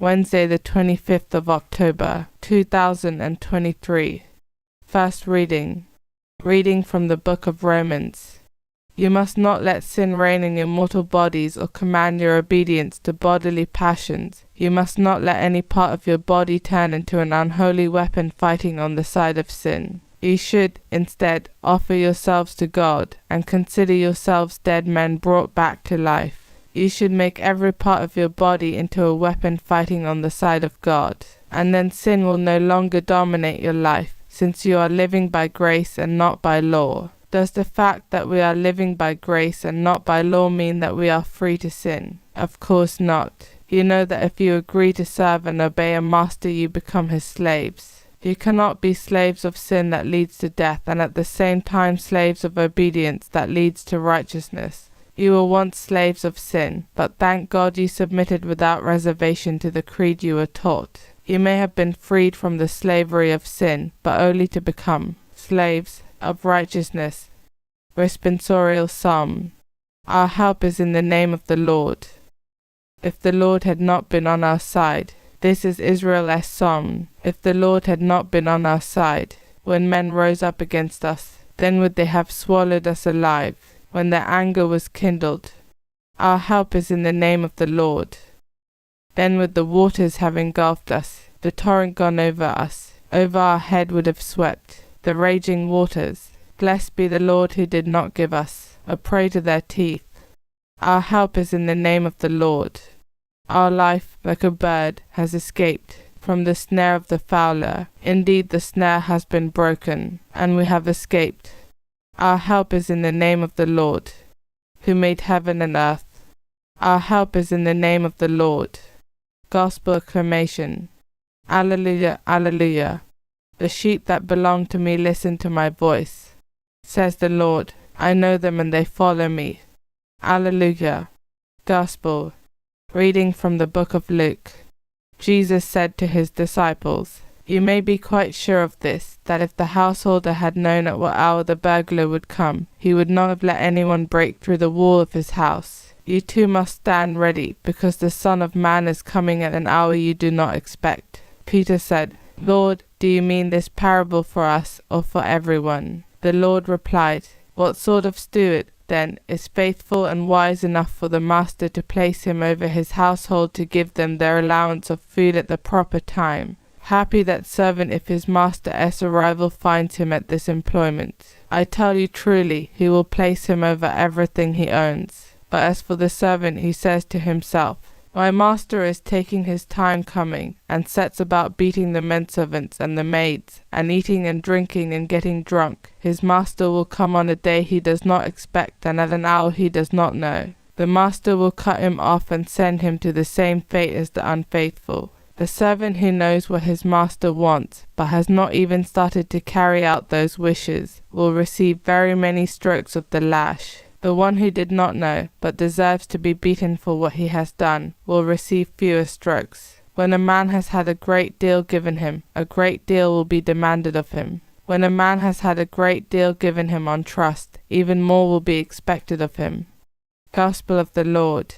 Wednesday the 25th of October, 2023. First reading. Reading from the book of Romans. You must not let sin reign in your mortal bodies or command your obedience to bodily passions. You must not let any part of your body turn into an unholy weapon fighting on the side of sin. You should, instead, offer yourselves to God and consider yourselves dead men brought back to life. You should make every part of your body into a weapon fighting on the side of God, and then sin will no longer dominate your life, since you are living by grace and not by law. Does the fact that we are living by grace and not by law mean that we are free to sin? Of course not. You know that if you agree to serve and obey a master, you become his slaves. You cannot be slaves of sin that leads to death and at the same time slaves of obedience that leads to righteousness. You were once slaves of sin, but thank God you submitted without reservation to the creed you were taught. You may have been freed from the slavery of sin, but only to become slaves of righteousness. Responsorial Psalm. Our help is in the name of the Lord. If the Lord had not been on our side. This is Israel's psalm. If the Lord had not been on our side, when men rose up against us, then would they have swallowed us alive, when their anger was kindled. Our help is in the name of the Lord. Then would the waters have engulfed us, the torrent gone over us, over our head would have swept, the raging waters. Blessed be the Lord who did not give us a prey to their teeth. Our help is in the name of the Lord. Our life, like a bird, has escaped from the snare of the fowler. Indeed, the snare has been broken, and we have escaped. Our help is in the name of the Lord, who made heaven and earth. Our help is in the name of the Lord. Gospel acclamation. Alleluia, alleluia. The sheep that belong to me listen to my voice, says the Lord. I know them and they follow me. Alleluia. Gospel. Reading from the book of Luke. Jesus said to his disciples, You may be quite sure of this, that if the householder had known at what hour the burglar would come, he would not have let anyone break through the wall of his house. You too must stand ready, because the Son of Man is coming at an hour you do not expect. Peter said, Lord, do you mean this parable for us or for everyone? The Lord replied, What sort of steward, then, is faithful and wise enough for the master to place him over his household to give them their allowance of food at the proper time? Happy that servant if his master's arrival finds him at this employment. I tell you truly, he will place him over everything he owns. But as for the servant who says to himself, My master is taking his time coming, and sets about beating the menservants and the maids, and eating and drinking and getting drunk, his master will come on a day he does not expect and at an hour he does not know. The master will cut him off and send him to the same fate as the unfaithful. The servant who knows what his master wants, but has not even started to carry out those wishes, will receive very many strokes of the lash. The one who did not know, but deserves to be beaten for what he has done, will receive fewer strokes. When a man has had a great deal given him, a great deal will be demanded of him. When a man has had a great deal given him on trust, even more will be expected of him. Gospel of the Lord.